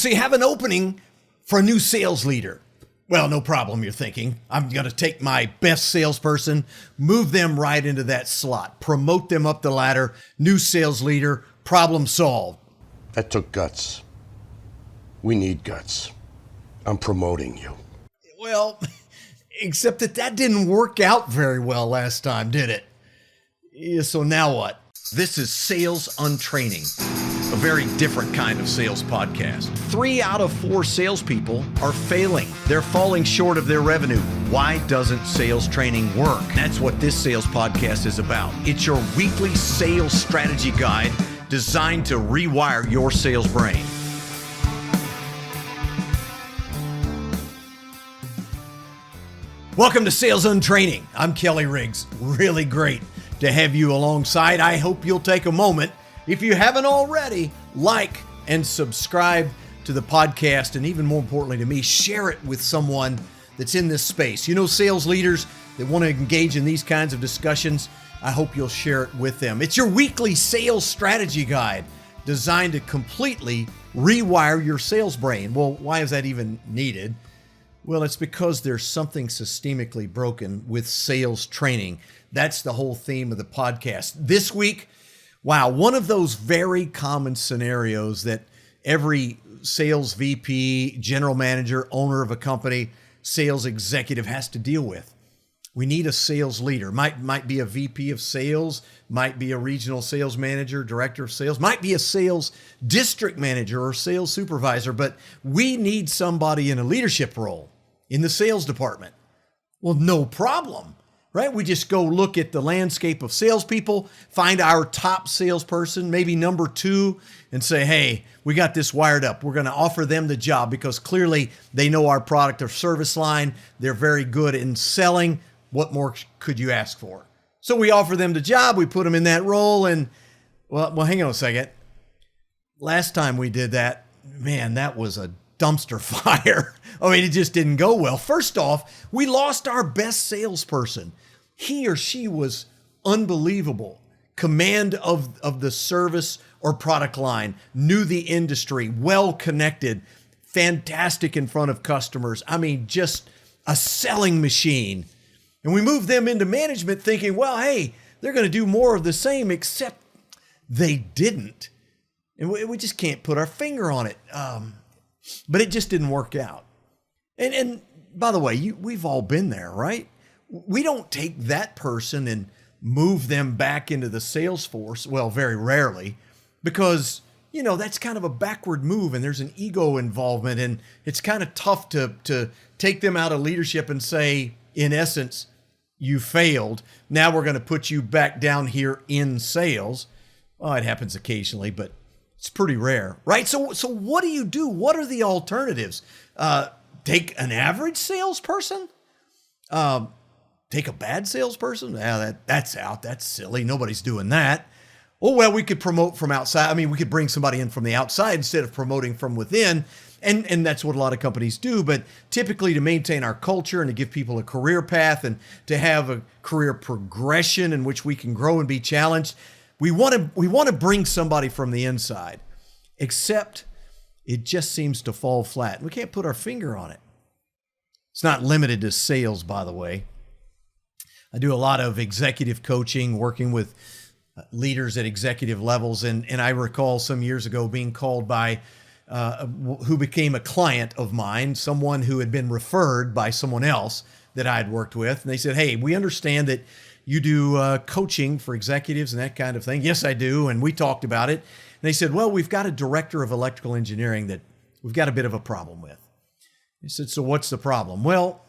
so you have an opening for a new sales leader. Well, no problem, you're thinking. I'm going to take my best salesperson, move them right into that slot, promote them up the ladder, new sales leader, problem solved. That took guts. We need guts. I'm promoting you. Well, except that didn't work out very well last time, did it? Yeah, so now what? This is Sales Untraining, a very different kind of sales podcast. 3 out of 4 salespeople are failing. They're falling short of their revenue. Why doesn't sales training work? That's what this sales podcast is about. It's your weekly sales strategy guide designed to rewire your sales brain. Welcome to Sales Untraining. I'm Kelly Riggs. Really great to have you alongside. I hope you'll take a moment, if you haven't already, like and subscribe to the podcast, and even more importantly to me, share it with someone that's in this space. You know, sales leaders that want to engage in these kinds of discussions, I hope you'll share it with them. It's your weekly sales strategy guide designed to completely rewire your sales brain. Well, why is that even needed? Well, it's because there's something systemically broken with sales training. That's the whole theme of the podcast. This week, wow, one of those very common scenarios that every sales VP, general manager, owner of a company, sales executive has to deal with. We need a sales leader. Might be a VP of sales, might be a regional sales manager, director of sales, might be a sales district manager or sales supervisor, but we need somebody in a leadership role in the sales department. Well, no problem, right? We just go look at the landscape of salespeople, find our top salesperson, maybe number 2, and say, hey, we got this wired up. We're going to offer them the job because clearly they know our product or service line. They're very good in selling. What more could you ask for? So we offer them the job. We put them in that role. And well, hang on a second. Last time we did that, man, that was a dumpster fire. I mean, it just didn't go well. First off, we lost our best salesperson. He or she was unbelievable. Command of the service or product line, knew the industry, well connected, fantastic in front of customers. I mean, just a selling machine. And we moved them into management thinking, well, hey, they're going to do more of the same, except they didn't. And we just can't put our finger on it. But it just didn't work out. And by the way, we've all been there, right? We don't take that person and move them back into the sales force. Well, very rarely, because, you know, that's kind of a backward move and there's an ego involvement, and it's kind of tough to take them out of leadership and say, in essence, you failed. Now we're going to put you back down here in sales. Well, it happens occasionally, but it's pretty rare, right? So what do you do? What are the alternatives? Take an average salesperson? Take a bad salesperson? Yeah, that's out. That's silly. Nobody's doing that. Oh, well, we could promote from outside. I mean, we could bring somebody in from the outside instead of promoting from within. And that's what a lot of companies do. But typically, to maintain our culture and to give people a career path and to have a career progression in which we can grow and be challenged, we want to bring somebody from the inside. Except it just seems to fall flat. We can't put our finger on it. It's not limited to sales, by the way. I do a lot of executive coaching, working with leaders at executive levels. And I recall some years ago being called by who became a client of mine, someone who had been referred by someone else that I had worked with. And they said, hey, we understand that you do coaching for executives and that kind of thing. Yes, I do. And we talked about it. And they said, well, we've got a director of electrical engineering that we've got a bit of a problem with. I said, so what's the problem? Well,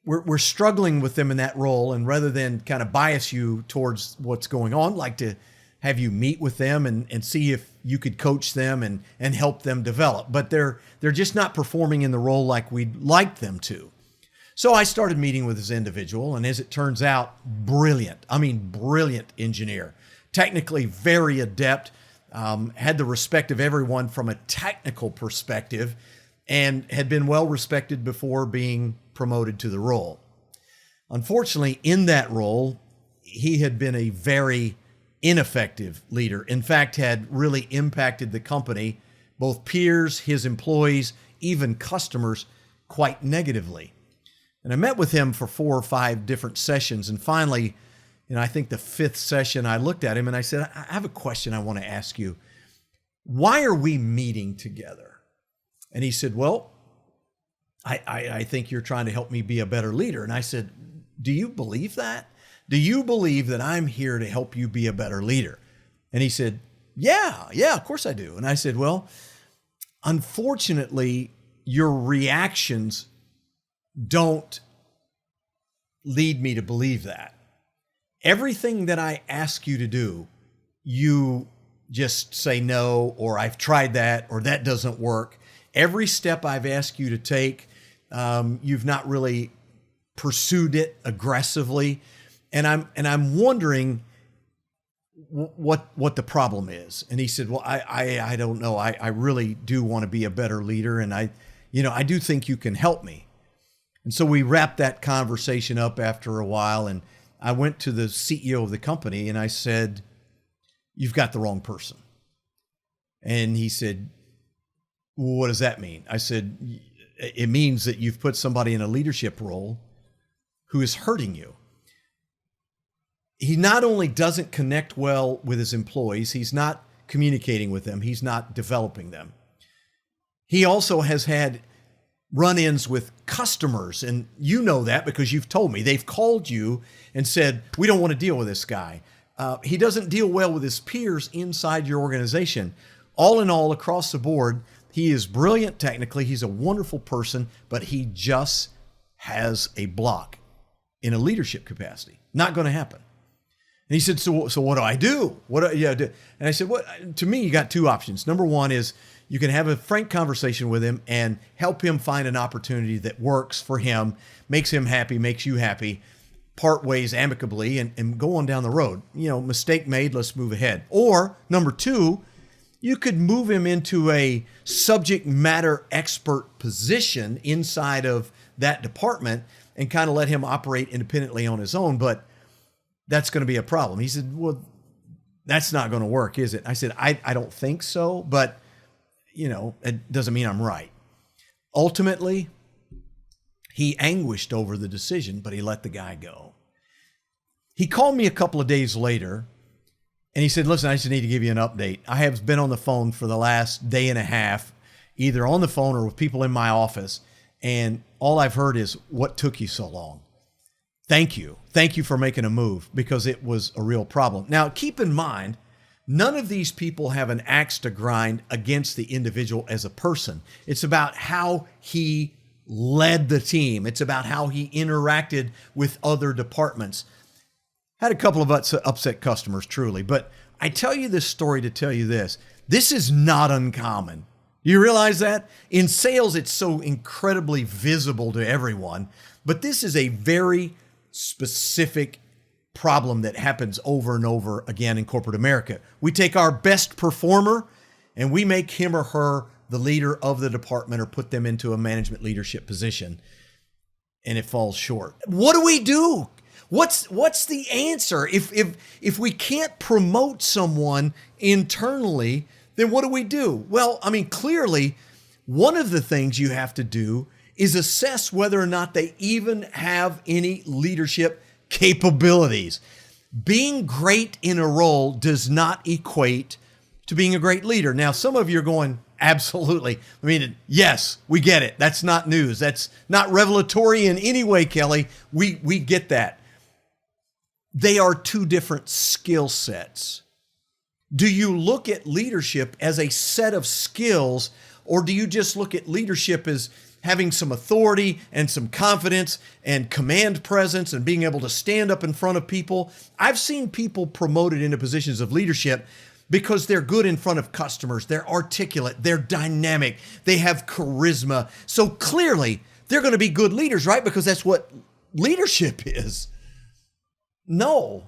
we're struggling with them in that role. And rather than kind of bias you towards what's going on, like to have you meet with them and see if you could coach them and help them develop. But they're just not performing in the role like we'd like them to. So I started meeting with this individual, and as it turns out, brilliant engineer, technically very adept, had the respect of everyone from a technical perspective, and had been well respected before being promoted to the role. Unfortunately, in that role, he had been a very ineffective leader. In fact, had really impacted the company both peers, his employees, even customers quite negatively. And I met with him for 4 or 5 different sessions. And finally, I think the 5th session, I looked at him and I said, I have a question I want to ask you. Why are we meeting together? And he said, well, I think you're trying to help me be a better leader. And I said, do you believe that? Do you believe that I'm here to help you be a better leader? And he said, yeah, of course I do. And I said, well, unfortunately, your reactions don't lead me to believe that. Everything that I ask you to do, you just say no, or I've tried that, or that doesn't work. Every step I've asked you to take, you've not really pursued it aggressively. And I'm wondering what the problem is. And he said, well, I don't know. I really do want to be a better leader. And I do think you can help me. And so we wrapped that conversation up after a while. And I went to the CEO of the company and I said, you've got the wrong person. And he said, well, what does that mean? I said, it means that you've put somebody in a leadership role who is hurting you. He not only doesn't connect well with his employees, he's not communicating with them, he's not developing them. He also has had run-ins with customers, and you know that because you've told me. They've called you and said, we don't want to deal with this guy. He doesn't deal well with his peers inside your organization. All in all, across the board, he is brilliant technically. He's a wonderful person, but he just has a block in a leadership capacity. Not going to happen. And he said, so what do I do? What do I do? And I said, to me, you got 2 options. Number one is you can have a frank conversation with him and help him find an opportunity that works for him, makes him happy, makes you happy, part ways amicably, and go on down the road. Mistake made, let's move ahead. Or number 2, you could move him into a subject matter expert position inside of that department and kind of let him operate independently on his own. But that's going to be a problem. He said, well, that's not going to work, is it? I said, I don't think so, but it doesn't mean I'm right. Ultimately, he anguished over the decision, but he let the guy go. He called me a couple of days later and he said, listen, I just need to give you an update. I have been on the phone for the last day and a half, either on the phone or with people in my office. And all I've heard is, what took you so long? Thank you. Thank you for making a move, because it was a real problem. Now, keep in mind, none of these people have an axe to grind against the individual as a person. It's about how he led the team. It's about how he interacted with other departments. Had a couple of upset customers, truly. But I tell you this story to tell you this. This is not uncommon. You realize that? In sales, it's so incredibly visible to everyone. But this is a very specific problem that happens over and over again in corporate America. We take our best performer and we make him or her the leader of the department or put them into a management leadership position, and it falls short. What do we do? What's the answer? If we can't promote someone internally, then what do we do? Well, clearly, one of the things you have to do is assess whether or not they even have any leadership capabilities. Being great in a role does not equate to being a great leader. Now, some of you are going, absolutely. Yes, we get it. That's not news. That's not revelatory in any way, Kelly. We get that. They are 2 different skill sets. Do you look at leadership as a set of skills, or do you just look at leadership as having some authority and some confidence and command presence and being able to stand up in front of people? I've seen people promoted into positions of leadership because they're good in front of customers. They're articulate. They're dynamic. They have charisma. So clearly, they're going to be good leaders, right? Because that's what leadership is. No.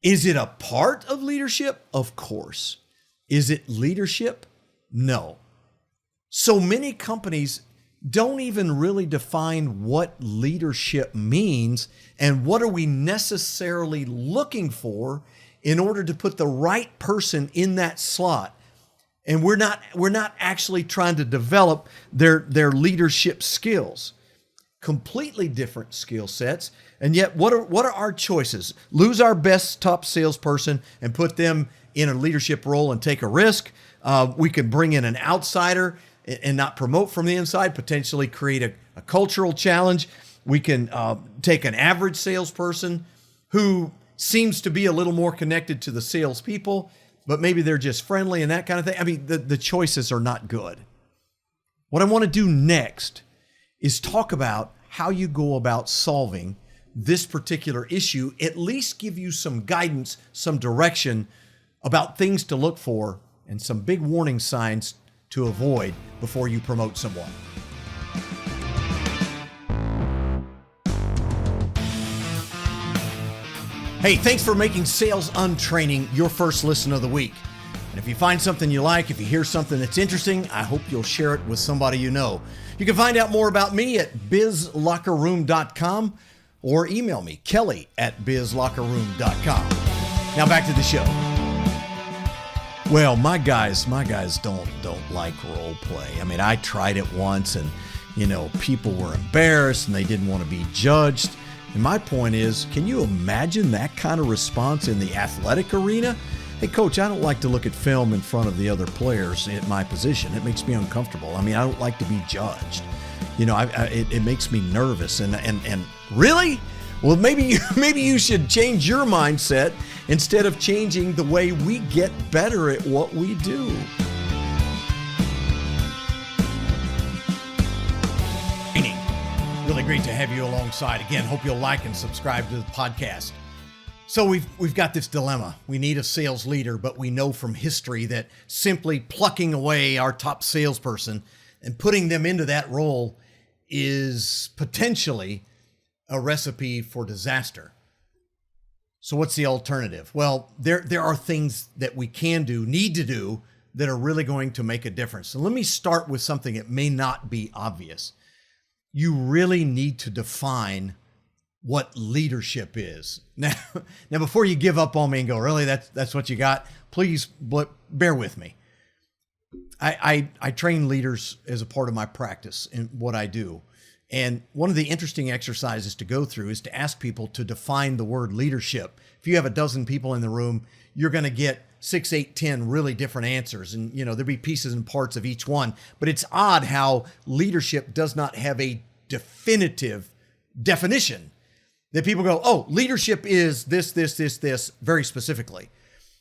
Is it a part of leadership? Of course. Is it leadership? No. So many companies don't even really define what leadership means and what are we necessarily looking for in order to put the right person in that slot. And we're not actually trying to develop their leadership skills. Completely different skill sets. And yet what are our choices? Lose our best top salesperson and put them in a leadership role and take a risk. We can bring in an outsider and not promote from the inside, potentially create a cultural challenge. We can take an average salesperson who seems to be a little more connected to the salespeople, but maybe they're just friendly and that kind of thing. I mean, the choices are not good. What I want to do next is talk about how you go about solving this particular issue, at least give you some guidance, some direction about things to look for and some big warning signs to avoid before you promote someone. Hey, thanks for making Sales Untraining your first listen of the week. And if you find something you like, if you hear something that's interesting, I hope you'll share it with somebody you know. You can find out more about me at bizlockerroom.com or email me, kelly@bizlockerroom.com. Now back to the show. Well, my guys don't like role play. I mean, I tried it once and, people were embarrassed and they didn't want to be judged. And my point is, can you imagine that kind of response in the athletic arena? Hey, coach, I don't like to look at film in front of the other players at my position. It makes me uncomfortable. I mean, I don't like to be judged. It makes me nervous. And really? Well, maybe you should change your mindset instead of changing the way we get better at what we do. Really great to have you alongside. Again, hope you'll like and subscribe to the podcast. So we've got this dilemma. We need a sales leader, but we know from history that simply plucking away our top salesperson and putting them into that role is potentially a recipe for disaster. So what's the alternative? Well, there are things that we can do, need to do, that are really going to make a difference. So let me start with something that may not be obvious. You really need to define what leadership is. Now, before you give up on me and go, really, that's what you got? Please bear with me. I train leaders as a part of my practice in what I do. And one of the interesting exercises to go through is to ask people to define the word leadership. If you have a dozen people in the room, you're going to get 6, 8, 10 really different answers. And, there'll be pieces and parts of each one. But it's odd how leadership does not have a definitive definition. That people go, oh, leadership is this, very specifically.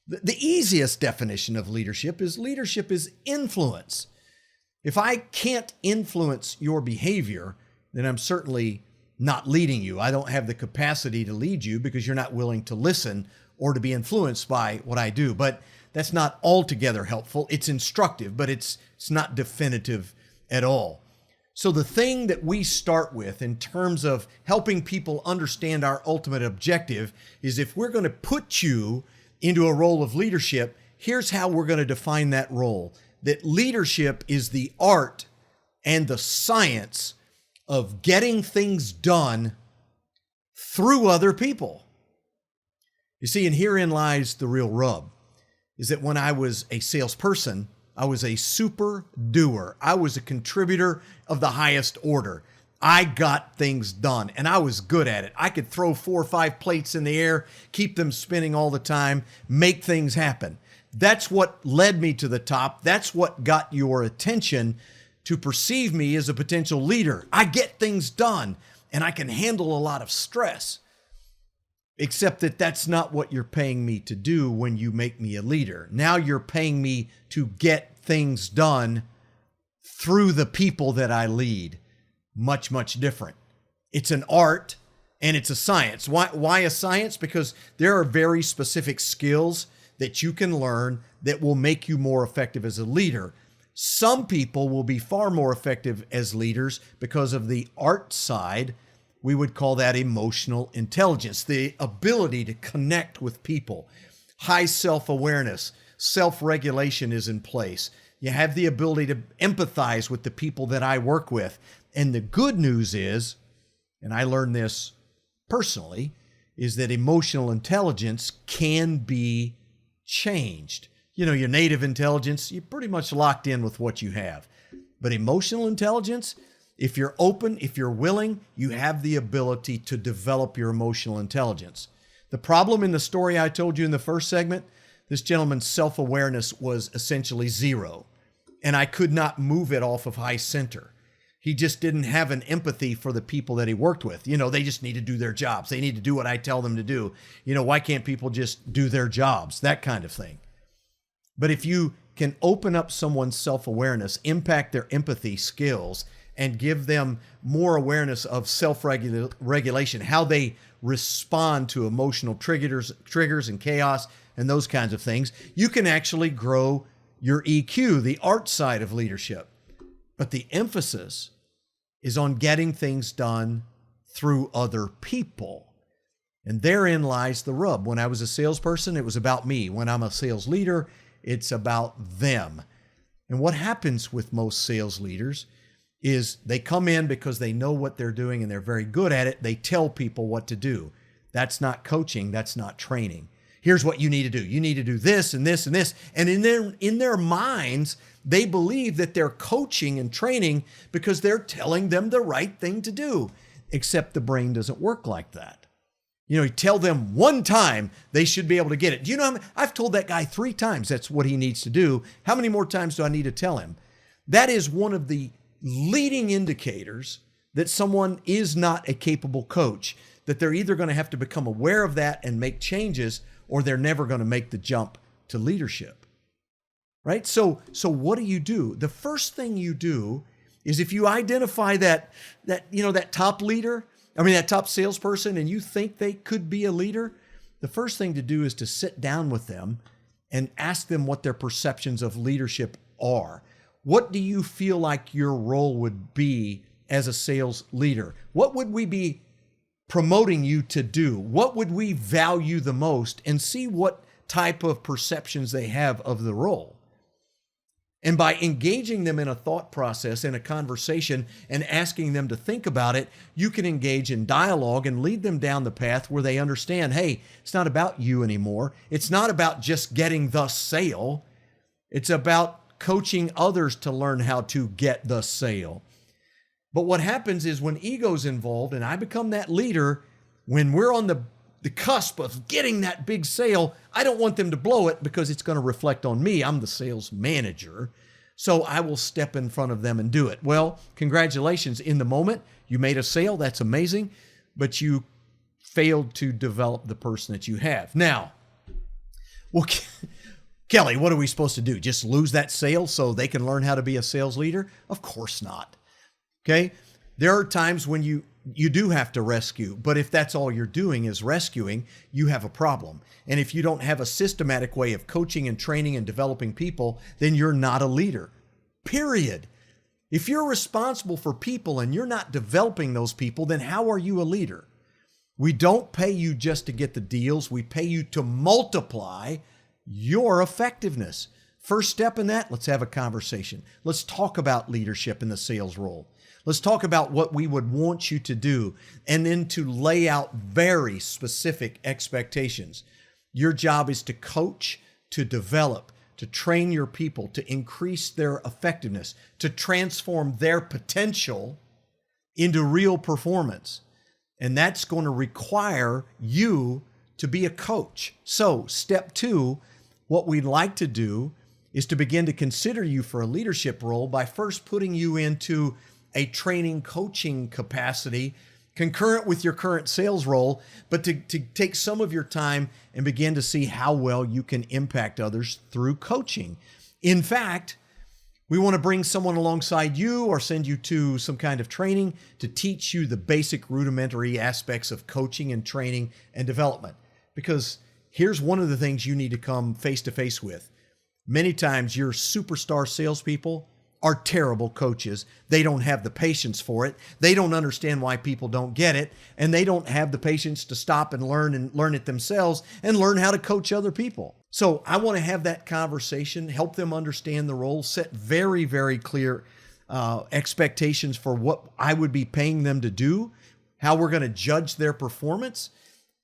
The easiest definition of leadership is influence. If I can't influence your behavior, then I'm certainly not leading you. I don't have the capacity to lead you because you're not willing to listen or to be influenced by what I do. But that's not altogether helpful. It's instructive, but it's not definitive at all. So the thing that we start with in terms of helping people understand our ultimate objective is, if we're going to put you into a role of leadership, here's how we're going to define that role. That leadership is the art and the science of getting things done through other people. You see, and herein lies the real rub, is that when I was a salesperson, I was a super doer. I was a contributor of the highest order. I got things done and I was good at it. I could throw 4 or 5 plates in the air, keep them spinning all the time, make things happen. That's what led me to the top. That's what got your attention to perceive me as a potential leader. I get things done and I can handle a lot of stress. Except that that's not what you're paying me to do when you make me a leader. Now you're paying me to get things done through the people that I lead. Much, much different. It's an art and it's a science. Why a science? Because there are very specific skills that you can learn that will make you more effective as a leader. Some people will be far more effective as leaders because of the art side. We would call that emotional intelligence, the ability to connect with people. High self-awareness, self-regulation is in place. You have the ability to empathize with the people that I work with. And the good news is, and I learned this personally, is that emotional intelligence can be changed. your native intelligence, you're pretty much locked in with what you have. But emotional intelligence, if you're open, if you're willing, you have the ability to develop your emotional intelligence. The problem in the story I told you in the first segment, this gentleman's self-awareness was essentially zero, and I could not move it off of high center. He just didn't have an empathy for the people that he worked with. They just need to do their jobs. They need to do what I tell them to do. Why can't people just do their jobs? That kind of thing. But if you can open up someone's self-awareness, impact their empathy skills, and give them more awareness of self-regulation, how they respond to emotional triggers and chaos and those kinds of things, you can actually grow your EQ, the art side of leadership. But the emphasis is on getting things done through other people. And therein lies the rub. When I was a salesperson, it was about me. When I'm a sales leader, it's about them. And what happens with most sales leaders is they come in because they know what they're doing and they're very good at it. They tell people what to do. That's not coaching. That's not training. Here's what you need to do. You need to do this and this and this. And in their minds, they believe that they're coaching and training because they're telling them the right thing to do, except the brain doesn't work like that. You tell them one time, they should be able to get it. Do you know, I've told that guy 3 times that's what he needs to do. How many more times do I need to tell him? That is one of the leading indicators that someone is not a capable coach, that they're either going to have to become aware of that and make changes, or they're never going to make the jump to leadership. Right? So what do? The first thing you do is, if you identify that top leader, that top salesperson, and you think they could be a leader, the first thing to do is to sit down with them and ask them what their perceptions of leadership are. What do you feel like your role would be as a sales leader? What would we be promoting you to do? What would we value the most? And see what type of perceptions they have of the role. And by engaging them in a thought process, in a conversation, and asking them to think about it, you can engage in dialogue and lead them down the path where they understand, hey, it's not about you anymore. It's not about just getting the sale. It's about coaching others to learn how to get the sale. But what happens is, when ego's involved and I become that leader, when we're on the cusp of getting that big sale, I don't want them to blow it because it's going to reflect on me. I'm the sales manager. So I will step in front of them and do it. Well, congratulations. In the moment, you made a sale. That's amazing. But you failed to develop the person that you have. Now, well, Kelly, what are we supposed to do? Just lose that sale so they can learn how to be a sales leader? Of course not. Okay? There are times when you do have to rescue, but if that's all you're doing is rescuing, you have a problem. And if you don't have a systematic way of coaching and training and developing people, then you're not a leader. Period. If you're responsible for people and you're not developing those people, then how are you a leader? We don't pay you just to get the deals. We pay you to multiply your effectiveness. First step in that, let's have a conversation. Let's talk about leadership in the sales role. Let's talk about what we would want you to do, and then to lay out very specific expectations. Your job is to coach, to develop, to train your people, to increase their effectiveness, to transform their potential into real performance. And that's going to require you to be a coach. So, step 2, what we'd like to do is to begin to consider you for a leadership role by first putting you into a training coaching capacity concurrent with your current sales role, but to take some of your time and begin to see how well you can impact others through coaching. In fact, we want to bring someone alongside you or send you to some kind of training to teach you the basic rudimentary aspects of coaching and training and development. Because here's one of the things you need to come face to face with. Many times your superstar salespeople are terrible coaches. They don't have the patience for it. They don't understand why people don't get it. And they don't have the patience to stop and learn it themselves and learn how to coach other people. So I want to have that conversation, help them understand the role, set very, very clear expectations for what I would be paying them to do, how we're going to judge their performance,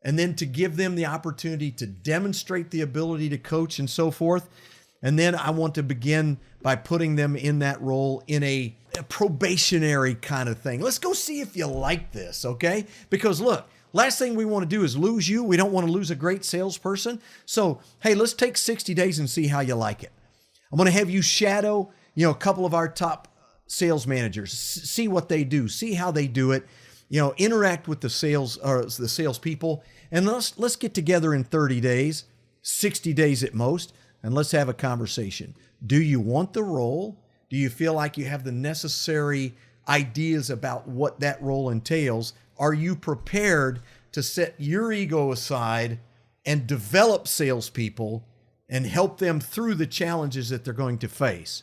and then to give them the opportunity to demonstrate the ability to coach and so forth. And then I want to begin by putting them in that role in a probationary kind of thing. Let's go see if you like this, okay? Because look, last thing we want to do is lose you. We don't want to lose a great salesperson. So, hey, let's take 60 days and see how you like it. I'm going to have you shadow, a couple of our top sales managers, see what they do, see how they do it, interact with the salespeople, and let's get together in 30 days, 60 days at most, and let's have a conversation. Do you want the role? Do you feel like you have the necessary ideas about what that role entails? Are you prepared to set your ego aside and develop salespeople and help them through the challenges that they're going to face?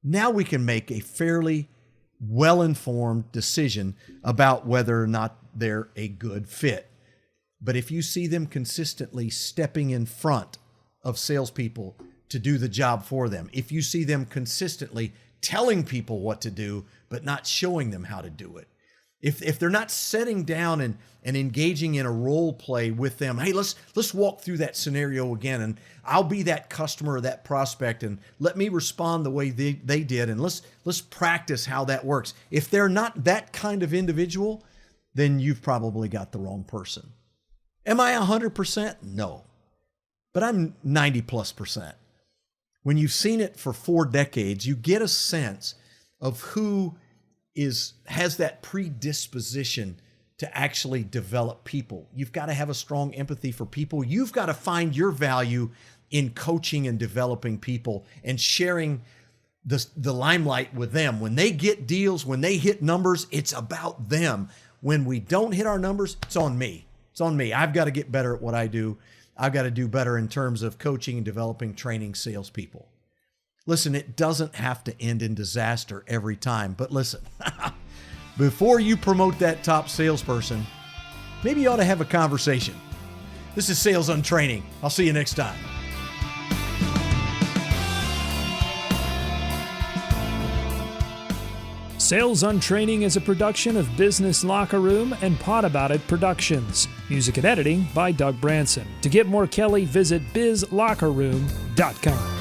Now we can make a fairly well-informed decision about whether or not they're a good fit. But if you see them consistently stepping in front of salespeople to do the job for them, if you see them consistently telling people what to do, but not showing them how to do it, if they're not sitting down and engaging in a role play with them, hey, let's walk through that scenario again, and I'll be that customer or that prospect, and let me respond the way they did, and let's practice how that works. If they're not that kind of individual, then you've probably got the wrong person. Am I 100%? No. But I'm 90+%. When you've seen it for 4 decades, you get a sense of who has that predisposition to actually develop people. You've got to have a strong empathy for people. You've got to find your value in coaching and developing people and sharing the limelight with them. When they get deals, when they hit numbers, it's about them. When we don't hit our numbers, it's on me. It's on me. I've got to get better at what I do. I've got to do better in terms of coaching and developing, training salespeople. Listen, it doesn't have to end in disaster every time, but listen, before you promote that top salesperson, maybe you ought to have a conversation. This is Sales on Training. I'll see you next time. Sales on Training is a production of Business Locker Room and Pod About It Productions. Music and editing by Doug Branson. To get more Kelly, visit bizlockerroom.com.